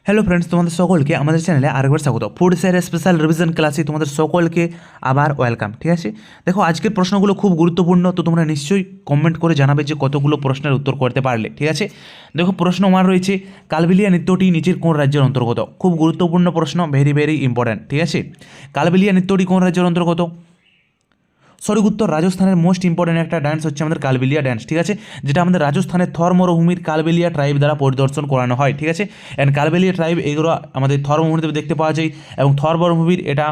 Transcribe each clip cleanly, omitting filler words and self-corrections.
Hello friends, তোমাদের সকলকে আমাদের চ্যানেলে আরেকবার স্বাগত। ফুড স্যারের স্পেশাল রিভিশন ক্লাসে তোমাদের সকলকে আবার ওয়েলকাম। ঠিক আছে, দেখো আজকের প্রশ্নগুলো খুব গুরুত্বপূর্ণ, তো তোমরা নিশ্চয়ই কমেন্ট করে জানাবে যে কতগুলো প্রশ্নের উত্তর করতে পারলে। ঠিক আছে, দেখো প্রশ্ন আমার রয়েছে, কালবেলিয়া নৃত্যটি নিচের কোন রাজ্যের অন্তর্গত? খুব গুরুত্বপূর্ণ প্রশ্ন, ভেরি ভেরি ইম্পর্ট্যান্ট। ঠিক আছে, কালবেলিয়া নৃত্যটি কোন রাজ্যের অন্তর্গত? সঠিক উত্তর রাজস্থানের মোস্ট ইম্পর্টেন্ট একটা ডান্স হচ্ছে আমাদের কালবেলিয়া ডান্স। ঠিক আছে, যেটা আমাদের রাজস্থানের থর মরুভূমির কালবেলিয়া ট্রাইব দ্বারা পরিদর্শন করানো হয়। ঠিক আছে, অ্যান্ড কালবেলিয়া ট্রাইব এগুলো আমাদের থর মরুভূমিতে দেখতে পাওয়া যায়, এবং থর মরুভূমির এটা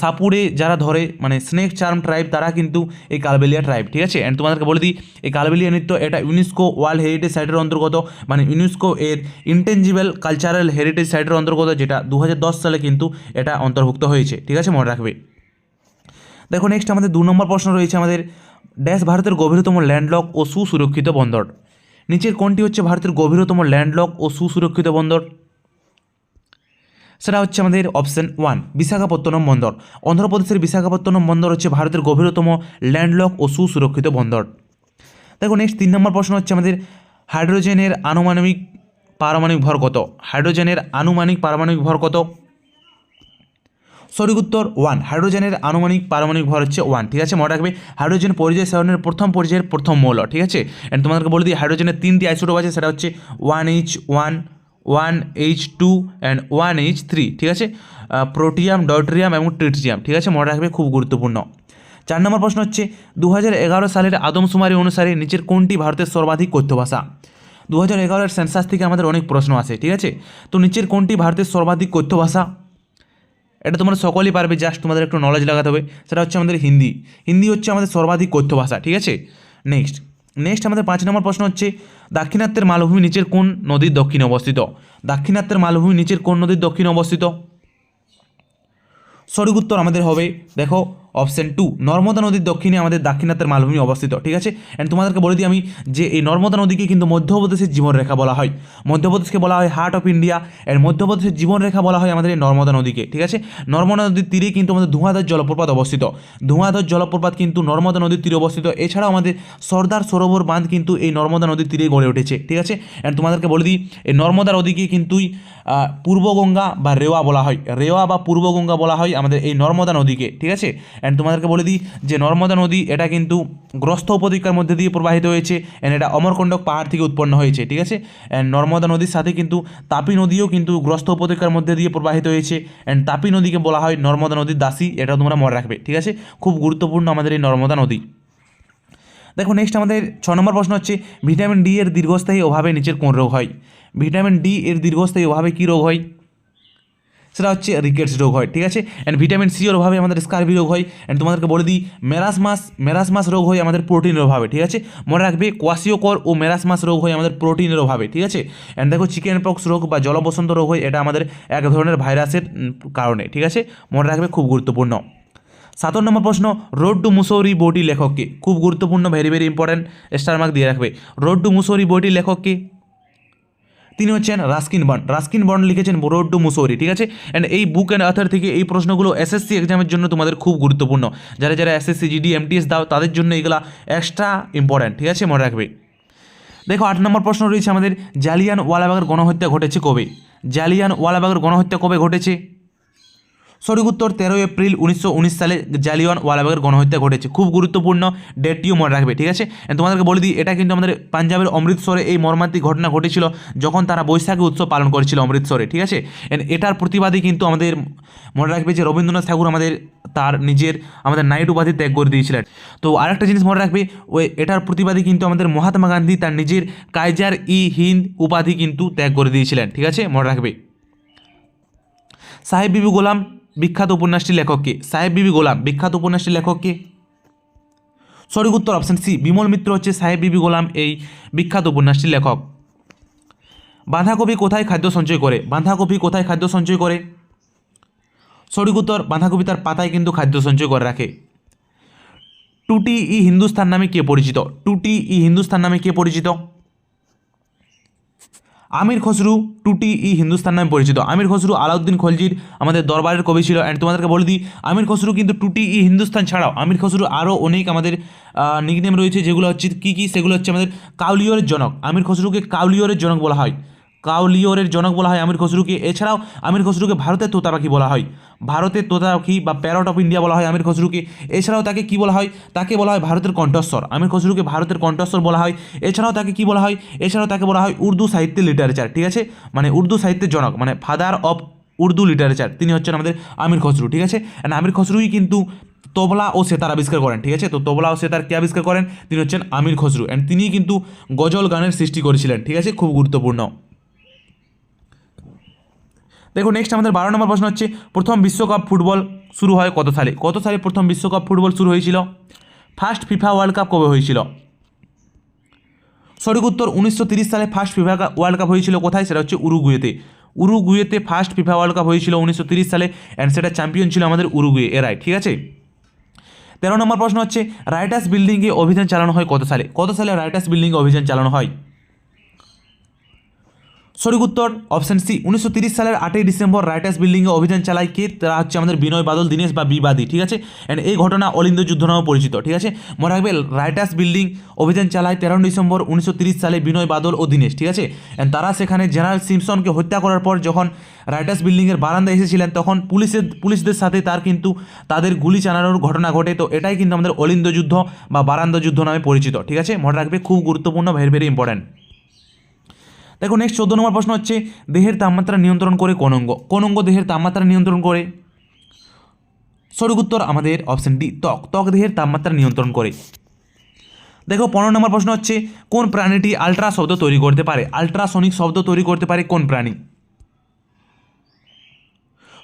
সাপুড়ে যারা ধরে মানে স্নেক চার্ম ট্রাইব, তারা কিন্তু এই কালবেলিয়া ট্রাইব। ঠিক আছে, অ্যান্ড তোমাদেরকে বলে দিই, এই কালবেলিয়া নৃত্য এটা ইউনেস্কো ওয়ার্ল্ড হেরিটেজ সাইটের অন্তর্গত, মানে ইউনেস্কো এর ইনটেনজিবল কালচারাল হেরিটেজ সাইটের অন্তর্গত, যেটা 2010 সালে কিন্তু এটা অন্তর্ভুক্ত হয়েছে। ঠিক আছে, মনে রাখবে। দেখো নেক্সট আমাদের 2 নম্বর প্রশ্ন রয়েছে আমাদের, ড্যাশ ভারতের গভীরতম ল্যান্ডলক ও সুসুরক্ষিত বন্দর? নিচের কোনটি হচ্ছে ভারতের গভীরতম ল্যান্ডলক ও সুসুরক্ষিত বন্দর? সেটা হচ্ছে আমাদের অপশন 1 বিশাখাপত্তনম বন্দর। অন্ধ্রপ্রদেশের বিশাখাপত্তনম বন্দর হচ্ছে ভারতের গভীরতম ল্যান্ডলক ও সুসুরক্ষিত বন্দর। দেখো নেক্সট 3 নম্বর প্রশ্ন হচ্ছে আমাদের, হাইড্রোজেনের আনুমানিক পারমাণবিক ভর কত? হাইড্রোজেনের আনুমানিক পারমাণবিক ভর কত? সঠিক উত্তর 1, হাইড্রোজেনের আনুমানিক পারমাণবিক ভর হচ্ছে 1। ঠিক আছে, মনে রাখবে হাইড্রোজেন পর্যায় সারণীর প্রথম পর্যায়ের প্রথম মৌল। ঠিক আছে, অ্যান্ড তোমাদেরকে বলে দিই হাইড্রোজেনের 3টি আইসোটোপ আছে, সেটা হচ্ছে 1H1, 1H2 অ্যান্ড 1H3। ঠিক আছে, প্রোটিয়াম, ডয়ট্রিয়াম এবং ট্রিটিয়াম। ঠিক আছে, মনে রাখবে, খুব গুরুত্বপূর্ণ। 4 নম্বর প্রশ্ন হচ্ছে, 2011 সালের আদমশুমারি অনুসারে নিচের কোনটি ভারতের সর্বাধিক কথ্য ভাষা? 2011 সেন্সাস থেকে আমাদের অনেক প্রশ্ন আসে। ঠিক আছে, তো নিচের কোনটি ভারতের সর্বাধিক কথ্য ভাষা? এটা তোমরা সকলেই পারবে, জাস্ট তোমাদের একটু নলেজ লাগাতে হবে। সেটা হচ্ছে আমাদের হিন্দি। হিন্দি হচ্ছে আমাদের সর্বাধিক কথ্য ভাষা। ঠিক আছে, নেক্সট আমাদের 5 নম্বর প্রশ্ন হচ্ছে, দাক্ষিণাত্যের মালভূমি নিচের কোন নদীর দক্ষিণে অবস্থিত? দাক্ষিণাত্যের মালভূমি নিচের কোন নদীর দক্ষিণে অবস্থিত? সঠিক উত্তর আমাদের হবে, দেখো অপশন 2 নর্মদা নদীর দক্ষিণে আমাদের দাক্ষিণাত্যের মালভূমি অবস্থিত। ঠিক আছে, অ্যান্ড তোমাদেরকে বলে দিই আমি যে এই নর্মদা নদীকে কিন্তু মধ্যপ্রদেশের জীবনরেখা বলা হয়। মধ্যপ্রদেশকে বলা হয় হার্ট অফ ইন্ডিয়া, এর মধ্যপ্রদেশের জীবনরেখা বলা হয় আমাদের এই নর্মদা নদীকে। ঠিক আছে, নর্মদা নদীর তীরে কিন্তু আমাদের ধোঁয়াধার জলপ্রপাত অবস্থিত। ধোঁয়াধার জলপ্রপাত কিন্তু নর্মদা নদীর তীরে অবস্থিত। এছাড়াও আমাদের সর্দার সরোবর বাঁধ কিন্তু এই নর্মদা নদীর তীরে গড়ে উঠেছে। ঠিক আছে, অ্যান্ড তোমাদেরকে বলে দিই এই নর্মদা নদীকে কিন্তু পূর্বগঙ্গা বা রেওয়া বলা হয়, রেওয়া বা পূর্বগঙ্গা বলা হয় আমাদের এই নর্মদা নদীকে। ঠিক আছে, অ্যান্ড তোমাদেরকে বলে দিই যে নর্মদা নদী এটা কিন্তু গ্রস্ত উপত্যকার মধ্যে দিয়ে প্রবাহিত হয়েছে, অ্যান্ড এটা অমরকণ্টক পাহাড় থেকে উৎপন্ন হয়েছে। ঠিক আছে, অ্যান্ড নর্মদা নদীর সাথে কিন্তু তাপি নদীও কিন্তু গ্রস্ত উপত্যকার মধ্যে দিয়ে প্রবাহিত হয়েছে, অ্যান্ড তাপি নদীকে বলা হয় নর্মদা নদীর দাসী। এটা তোমরা মনে রাখবে। ঠিক আছে, খুব গুরুত্বপূর্ণ আমাদের এই নর্মদা নদী। দেখো নেক্সট আমাদের 6 নম্বর প্রশ্ন হচ্ছে, ভিটামিন ডি এর দীর্ঘস্থায়ী অভাবে নিচের কোন রোগ হয়? ভিটামিন ডি এর দীর্ঘস্থায়ী অভাবে কী রোগ হয়? সেটা হচ্ছে রিকেটস রোগ হয়। ঠিক আছে, অ্যান্ড ভিটামিন সি এর অভাবে আমাদের স্কারভি রোগ হয়, অ্যান্ড তোমাদেরকে বলে দিই মেরাসমাস রোগ হয় আমাদের প্রোটিনের অভাবে। ঠিক আছে, মনে রাখবে কোয়াসিওকর ও মেরাসমাস রোগ হয় আমাদের প্রোটিনের অভাবে। ঠিক আছে, অ্যান্ড দেখো চিকেন পক্স রোগ বা জলবসন্ত রোগ হয়, এটা আমাদের এক ধরনের ভাইরাসের কারণে। ঠিক আছে, মনে রাখবে, খুব গুরুত্বপূর্ণ। 7 নম্বর প্রশ্ন, রোড টু মুসৌরি বইটির লেখককে? খুব গুরুত্বপূর্ণ, very very important, star mark দিয়ে রাখবে। রোড টু মুসৌরি বইটির লেখককে? তিনি হচ্ছেন রাস্কিন বন্ড। রাস্কিন বন্ড লিখেছেন রোড টু মুসৌরি। ঠিক আছে, অ্যান্ড এই বুক অ্যান্ড অথার থেকে এই প্রশ্নগুলো এসএসসি এক্সামের জন্য তোমাদের খুব গুরুত্বপূর্ণ। যারা যারা এসএসসি জিডি এমটিএস দাও তাদের জন্য এগুলো এক্সট্রা ইম্পর্ট্যান্ট। ঠিক আছে, মনে রাখবে। দেখো 8 নম্বর প্রশ্ন রয়েছে আমাদের, জালিয়ানওয়ালাবাগের গণহত্যা ঘটেছে কবে? জালিয়ানওয়ালাবাগের গণহত্যা কবে ঘটেছে? সঠিক উত্তর 13 এপ্রিল 1919 সালে জালিয়ানওয়ালাবাগের গণহত্যা ঘটেছে। খুব গুরুত্বপূর্ণ, ডেটটিও মনে রাখবে। ঠিক আছে, তোমাদেরকে বলে দিই এটা কিন্তু আমাদের পাঞ্জাবের অমৃতসরে এই মর্মান্তিক ঘটনা ঘটেছিল, যখন তারা বৈশাখী উৎসব পালন করেছিল অমৃতসরে। ঠিক আছে, এটার প্রতিবাদী কিন্তু আমাদের মনে রাখবে যে রবীন্দ্রনাথ ঠাকুর তার নিজের আমাদের নাইট উপাধি ত্যাগ করে দিয়েছিলেন। তো আরেকটা জিনিস মনে রাখবে, ওই এটার প্রতিবাদী কিন্তু আমাদের মহাত্মা গান্ধী তার নিজের কাইজার ই হিন্দ উপাধি কিন্তু ত্যাগ করে দিয়েছিলেন। ঠিক আছে, মনে রাখবে। সাহেব বিবি গোলাম বিখ্যাত উপন্যাসটির লেখককে? সাহেব বিবি গোলাম বিখ্যাত উপন্যাসটির লেখককে? সঠিক উত্তর অপশন সি, বিমল মিত্র হচ্ছে সাহেব বিবি গোলাম এই বিখ্যাত উপন্যাসটির লেখক। বাঁধাকপি কোথায় খাদ্য সঞ্চয় করে? বাঁধাকপি কোথায় খাদ্য সঞ্চয় করে? সঠিক উত্তর, বাঁধাকপি তার পাতায় কিন্তু খাদ্য সঞ্চয় করে রাখে। টুটি ই হিন্দুস্তান নামে কে পরিচিত? টুটি ই হিন্দুস্তান নামে কে পরিচিত? আমির খসরু টুটি ই হিন্দুস্তান নামে পরিচিত। আমির খসরু আলাউদ্দিন খলজির আমাদের দরবারের কবি ছিল। অ্যান্ড তোমাদেরকে বলে দিই আমির খসরু কিন্তু টুটি ই হিন্দুস্তান ছাড়াও আমির খসরু আরও অনেক আমাদের নিকনেম রয়েছে, যেগুলো হচ্ছে কী কী, সেগুলো হচ্ছে আমাদের কাউলিয়রের জনক। আমির খসরুকে কাউলিয়রের জনক বলা হয়। কাউলিওরের জনক বলা হয় আমির খসরুকে। এছাড়াও আমির খসরুকে ভারতের তোতা পাখি বলা হয়, ভারতের তোতা পাখি বা প্যারট অফ ইন্ডিয়া বলা হয় আমির খসরুকে। এছাড়াও তাকে কি বলা হয়, তাকে বলা হয় ভারতের কণ্ঠস্বর, আমির খসরুকে ভারতের কণ্ঠস্বর বলা হয়। এছাড়াও তাকে কি বলা হয়, এছাড়াও তাকে বলা হয় উর্দু সাহিত্যের লিটারেচার, ঠিক আছে, মানে উর্দু সাহিত্যের জনক, মানে ফাদার অফ উর্দু লিটারেচার, তিনি হচ্ছেন আমাদের আমির খসরু, ঠিক আছে। আমির খসরুই কিন্তু তবলা ও সেতার আবিষ্কার করেন, ঠিক আছে। তো তবলা ও সেতার কে আবিষ্কার করেন, তিনি হচ্ছেন আমির খসরু, অ্যান্ড তিনিই কিন্তু গজল গানের সৃষ্টি করেছিলেন, ঠিক আছে, খুব গুরুত্বপূর্ণ। দেখো নেক্সট আমাদের 12 নম্বর প্রশ্ন হচ্ছে, প্রথম বিশ্বকাপ ফুটবল শুরু হয় কত সালে? কত সালে প্রথম বিশ্বকাপ ফুটবল শুরু হয়েছিল? ফার্স্ট ফিফা ওয়ার্ল্ড কাপ কবে হয়েছিল? সঠিক উত্তর 1930 সালে ফার্স্ট ফিফা ওয়ার্ল্ড কাপ হয়েছিল। কোথায়? সেটা হচ্ছে উরুগুয়েতে। উরুগুয়েতে ফার্স্ট ফিফা ওয়ার্ল্ড কাপ হয়েছিল 1930 সালে, অ্যান্ড সেটা চ্যাম্পিয়ন ছিল আমাদের উরুগুয়ে, এরাই, ঠিক আছে। 13 নম্বর প্রশ্ন হচ্ছে, রাইটার্স বিল্ডিংয়ে অভিযান চালানো হয় কত সালে? কত সালে রাইটার্স বিল্ডিংয়ে অভিযান চালানো হয়? সঠিক উত্তর অপশন সি 1930 সালের 8ই ডিসেম্বর রাইটার্স বিল্ডিংয়ে অভিযান চালায় কে? তারা হচ্ছে আমাদের বিনয় বাদল দীনেশ বা বিবাদী, ঠিক আছে। অ্যান্ড এই ঘটনা অলিন্দ যুদ্ধ নামে পরিচিত, ঠিক আছে। মনে রাখবে রাইটার্স বিল্ডিং অভিযান চালায় 13 ডিসেম্বর 1930 সালে বিনয় বাদল ও দীনেশ, ঠিক আছে। অ্যান্ড তারা সেখানে জেনারেল সিমসনকে হত্যা করার পর যখন রাইটার্স বিল্ডিংয়ের বারান্দায় এসেছিলেন, তখন পুলিশদের সাথে তাদের গুলি চালানোর ঘটনা ঘটে। তো এটাই কিন্তু আমাদের অলিন্দ যুদ্ধ বা বারান্দা যুদ্ধ নামে পরিচিত, ঠিক আছে। মনে রাখবে খুব গুরুত্বপূর্ণ, ভেরি ভেরি ইম্পর্ট্যান্ট। দেখো নেক্সট 14 নম্বর প্রশ্ন হচ্ছে, দেহের তাপমাত্রা নিয়ন্ত্রণ করে কোন অঙ্গ? কোন অঙ্গ দেহের তাপমাত্রা নিয়ন্ত্রণ করে? সঠিক উত্তর আমাদের অপশন ডি ত্বক। ত্বক দেহের তাপমাত্রা নিয়ন্ত্রণ করে। দেখো 15 নম্বর প্রশ্ন হচ্ছে, কোন প্রাণীটি আল্ট্রা শব্দ তৈরি করতে পারে? আল্ট্রাসনিক শব্দ তৈরি করতে পারে কোন প্রাণী?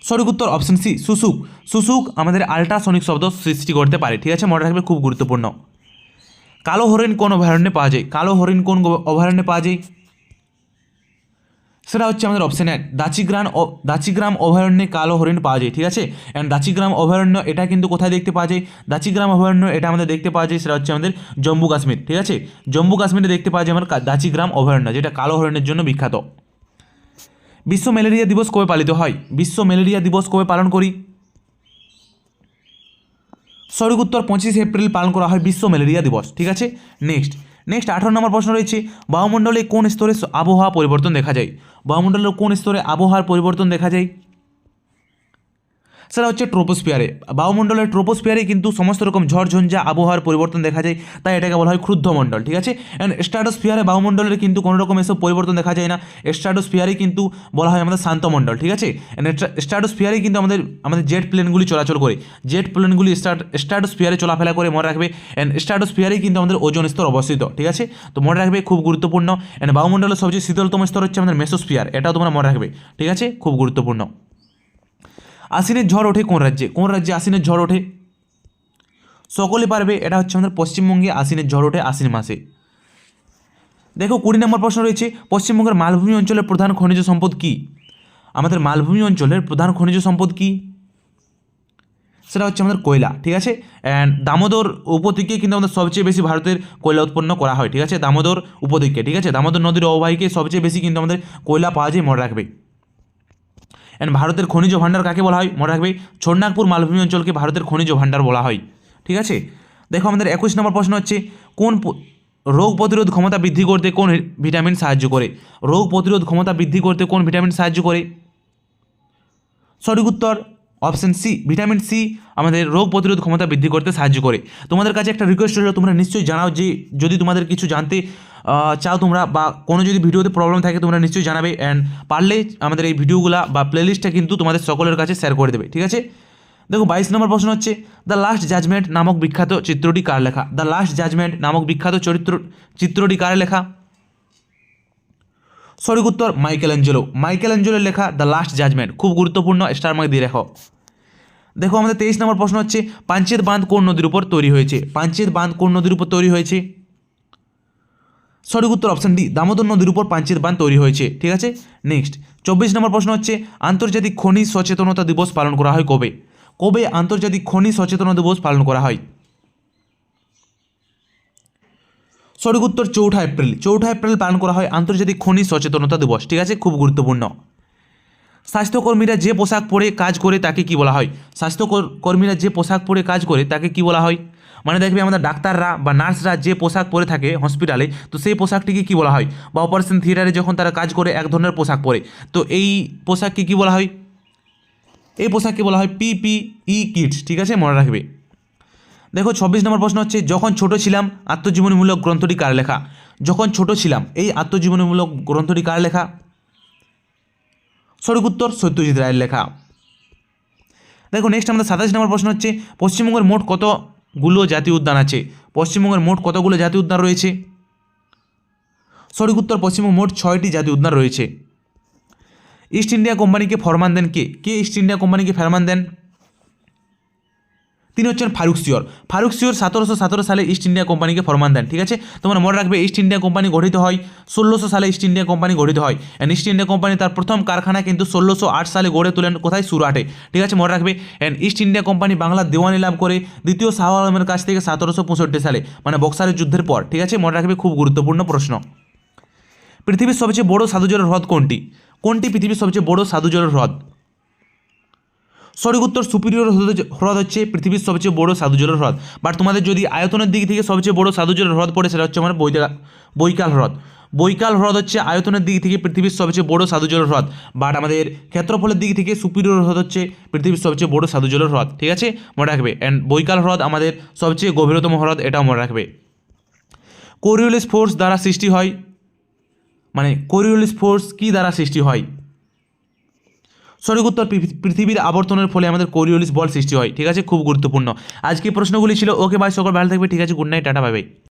সঠিক উত্তর অপশন সি শুশুক। শুশুক আমাদের আল্ট্রাসনিক শব্দ সৃষ্টি করতে পারে, ঠিক আছে, মনে রাখবে খুব গুরুত্বপূর্ণ। কালো হরিণ কোন অভয়ারণ্যে পাওয়া যায়? কালো হরিণ কোন অভয়ারণ্যে পাওয়া যায়? সেটা হচ্ছে আমাদের অপশন এক দাচিগ্রাম অভয়ারণ্যে কালো হরিণ পাওয়া যায়, ঠিক আছে। অ্যান্ড দাচিগ্রাম অভয়ারণ্য এটা কিন্তু কোথায় দেখতে পাওয়া যায়? দাচিগ্রাম অভয়ারণ্য এটা আমাদের দেখতে পাওয়া যায়, সেটা হচ্ছে আমাদের জম্মু কাশ্মীর, ঠিক আছে। জম্মু কাশ্মীরে দেখতে পাওয়া যায় আমার দাচিগ্রাম অভয়ারণ্য, যেটা কালো হরিণের জন্য বিখ্যাত। বিশ্ব ম্যালেরিয়া দিবস কবে পালিত হয়? বিশ্ব ম্যালেরিয়া দিবস কবে পালন করি? সঠিক উত্তর 25 এপ্রিল পালন করা হয় বিশ্ব ম্যালেরিয়া দিবস, ঠিক আছে। নেক্সট 18 নম্বর প্রশ্ন রয়েছে, বায়ুমণ্ডলে কোন স্তরে আবহাওয়া পরিবর্তন দেখা যায়? বায়ুমণ্ডলের কোন স্তরে আবহাওয়ার পরিবর্তন দেখা যায়? সেটা হচ্ছে ট্রোপোস্ফিয়ারে। বায়ুমণ্ডলের ট্রোপোস্ফিয়ারে কিন্তু সমস্ত রকম ঝড়ঝঞ্ঝা আবহাওয়ার পরিবর্তন দেখা যায়, তাই এটাকে বলা হয় ক্ষুদ্র মণ্ডল, ঠিক আছে। অ্যান্ড স্ট্র্যাটোস্ফিয়ারে বায়ুমণ্ডলের কিন্তু কোনো রকম এসব পরিবর্তন দেখা যায় না। স্ট্র্যাটোস্ফিয়ারে কিন্তু বলা হয় আমাদের শান্ত মণ্ডল, ঠিক আছে। স্ট্র্যাটোস্ফিয়ারে কিন্তু আমাদের জেট প্লেনগুলি চলাচল করে, জেট প্লেনগুলি স্ট্র্যাটোস্ফিয়ারে চলাফেরা করে, মনে রাখবে। অ্যান্ড স্ট্র্যাটোস্ফিয়ারেই কিন্তু আমাদের ওজোন স্তর অবস্থিত, ঠিক আছে। তো মনে রাখবে খুব গুরুত্বপূর্ণ। অ্যান্ড বায়ুমণ্ডলের সবচেয়ে শীতলতম স্তর হচ্ছে আমাদের মেসোস্ফিয়ার, এটাও তোমরা মনে রাখবে, ঠিক আছে, খুব গুরুত্বপূর্ণ। আশ্বিনের ঝড় ওঠে কোন রাজ্যে? কোন রাজ্যে আশ্বিনের ঝড় ওঠে? সকলে পারবে, এটা হচ্ছে আমাদের পশ্চিমবঙ্গে আশ্বিনের ঝড় ওঠে আশ্বিন মাসে। দেখো 20 নম্বর প্রশ্ন রয়েছে, পশ্চিমবঙ্গের মালভূমি অঞ্চলের প্রধান খনিজ সম্পদ কি? আমাদের মালভূমি অঞ্চলের প্রধান খনিজ সম্পদ কি? সেটা হচ্ছে আমাদের কয়লা, ঠিক আছে। অ্যান্ড দামোদর উপদ্বীপে কিন্তু আমাদের সবচেয়ে বেশি ভারতের কয়লা উৎপন্ন করা হয়, ঠিক আছে, দামোদর উপদ্বীপে, ঠিক আছে। দামোদর নদীর অববাহিকে সবচেয়ে বেশি কিন্তু আমাদের কয়লা পাওয়া যায়, মনে রাখবে। অ্যান্ড ভারতের খনিজ ভাণ্ডার কাকে বলা হয়? মনে রাখবে ছোটনাগপুর মালভূমি অঞ্চলকে ভারতের খনিজ ভাণ্ডার বলা হয়, ঠিক আছে। দেখো আমাদের 21 নম্বর প্রশ্ন হচ্ছে, কোন রোগ প্রতিরোধ ক্ষমতা বৃদ্ধি করতে কোন ভিটামিন সাহায্য করে? রোগ প্রতিরোধ ক্ষমতা বৃদ্ধি করতে কোন ভিটামিন সাহায্য করে? সঠিক উত্তর অপশন সি ভিটামিন সি আমাদের রোগ প্রতিরোধ ক্ষমতা বৃদ্ধি করতে সাহায্য করে। তোমাদের কাছে একটা রিকোয়েস্ট রইল, তোমরা নিশ্চয়ই জানাও যে যদি তোমাদের কিছু জানতে চাও তোমরা, বা কোনো যদি ভিডিওতে প্রবলেম থাকে তোমরা নিশ্চয়ই জানাবে। অ্যান্ড পারলে আমাদের এই ভিডিওগুলো বা প্লেলিস্টটা কিন্তু তোমাদের সকলের কাছে শেয়ার করে দেবে, ঠিক আছে। দেখো 22 নম্বর প্রশ্ন হচ্ছে, দ্য লাস্ট জাজমেন্ট নামক বিখ্যাত চিত্রটি কার লেখা? দ্য লাস্ট জাজমেন্ট নামক বিখ্যাত চিত্রটি কার লেখা? সঠিক উত্তর মাইকেল অ্যাঞ্জেলোর লেখা দ্য লাস্ট জাজমেন্ট, খুব গুরুত্বপূর্ণ, স্টার মার্ক দিয়ে রেখো। দেখো আমাদের 23 নম্বর প্রশ্ন হচ্ছে, পাঞ্চেত বাঁধ কোন নদীর উপর তৈরি হয়েছে? পাঞ্চেত বাঁধ কোন নদীর উপর তৈরি হয়েছে? সঠিক উত্তর অপশন ডি দামোদর নদীর উপর পাঞ্চেত বাঁধ তৈরি হয়েছে, ঠিক আছে। নেক্সট 24 নম্বর প্রশ্ন হচ্ছে, আন্তর্জাতিক খনি সচেতনতা দিবস পালন করা হয় কবে? কবে আন্তর্জাতিক খনি সচেতনতা দিবস পালন করা হয়? সঠিক উত্তর 4 এপ্রিল। 4 এপ্রিল পালন করা হয় আন্তর্জাতিক খনি সচেতনতা দিবস, ঠিক আছে, খুব গুরুত্বপূর্ণ। স্বাস্থ্যকর্মীরা যে পোশাক পরে কাজ করে তাকে কি বলা হয়? স্বাস্থ্যকর্মীরা যে পোশাক পরে কাজ করে তাকে কি বলা হয়? মানে দেখবে আমাদের ডাক্তাররা বা নার্সরা যে পোশাক পরে থাকে হসপিটালে, তো সেই পোশাকটিকে কী বলা হয়, বা অপারেশন থিয়েটারে যখন তারা কাজ করে এক ধরনের পোশাক পরে, তো এই পোশাককে কী বলা হয়, এই পোশাককে বলা হয় পিপিই কিট। ঠিক আছে, মনে রাখবে। দেখো 26 নম্বর প্রশ্ন হচ্ছে, যখন ছোট ছিলাম আত্মজীবনীমূলক গ্রন্থটি কার লেখা? যখন ছোট ছিলাম এই আত্মজীবনীমূলক গ্রন্থটি কার লেখা? সঠিক উত্তর সত্যজিৎ রায়ের লেখা। দেখো নেক্সট আমাদের 27 নম্বর প্রশ্ন হচ্ছে, পশ্চিমবঙ্গের মোট কতগুলো জাতীয় উদ্যান আছে? পশ্চিমবঙ্গের মোট কতগুলো জাতীয় উদ্যান রয়েছে? সঠিক উত্তর পশ্চিমবঙ্গে মোট 6টি জাতীয় উদ্যান রয়েছে। ইস্ট ইন্ডিয়া কোম্পানিকে ফরমান দেন কে? কে ইস্ট ইন্ডিয়া কোম্পানিকে ফরমান দেন? তিনি হচ্ছেন ফারুক সিওর। ফারুক সিওর 1717 সালে ইস্ট ইন্ডিয়া কোম্পানিকে ফরমান দেন। ঠিক আছে, তোমরা মনে রাখবে ইস্ট ইন্ডিয়া কোম্পানি গঠিত হয় 1600 সালে। ইস্ট ইন্ডিয়া কোম্পানি গঠিত হয়, অ্যান্ড ইস্ট ইন্ডিয়া কোম্পানি তার প্রথম কারখানা কিন্তু 1608 সালে গড়ে তোলেন কোথায়? সুরাটে। ঠিক আছে, মনে রাখবে। অ্যান্ড ইস্ট ইন্ডিয়া কোম্পানি বাংলার দেওয়ানি লাভ করে দ্বিতীয় শাহ আলমের কাছ থেকে 1765 সালে, মানে বক্সারের যুদ্ধের পর। ঠিক আছে, মনে রাখবে, খুব গুরুত্বপূর্ণ প্রশ্ন। পৃথিবীর সবচেয়ে বড় সাধুজলের হ্রদ কোনটি? কোনটি পৃথিবীর সবচেয়ে বড় সাধুজলের হ্রদ? সঠিক উত্তর সুপিরিয়র হ্রদ হচ্ছে পৃথিবীর সবচেয়ে বড় সাধুজলের হ্রদ। বাট তোমাদের যদি আয়তনের দিক থেকে সবচেয়ে বড় সাধুজলের হ্রদ পড়ে, সেটা হচ্ছে আমার বৈকাল হ্রদ। বৈকাল হ্রদ হচ্ছে আয়তনের দিক থেকে পৃথিবীর সবচেয়ে বড় সাধুজলের হ্রদ। বাট আমাদের ক্ষেত্রফলের দিক থেকে সুপিরিয়র হ্রদ হচ্ছে পৃথিবীর সবচেয়ে বড় সাধুজলের হ্রদ। ঠিক আছে, মনে রাখবে। অ্যান্ড বৈকাল হ্রদ আমাদের সবচেয়ে গভীরতম হ্রদ, এটাও মনে রাখবে। কোরিওলিস ফোর্স দ্বারা সৃষ্টি হয়, মানে কোরিওলিস ফোর্স কী দ্বারা সৃষ্টি হয়? সঠিক উত্তর পৃথিবীর আবর্তনের ফলে আমাদের কোরিওলিস বল সৃষ্টি হয়। ঠিক আছে, খুব গুরুত্বপূর্ণ। আজকে প্রশ্নগুলি ছিল। ওকে বাই, সকল ভালো থাকবে। ঠিক আছে, good night, tata, bye bye.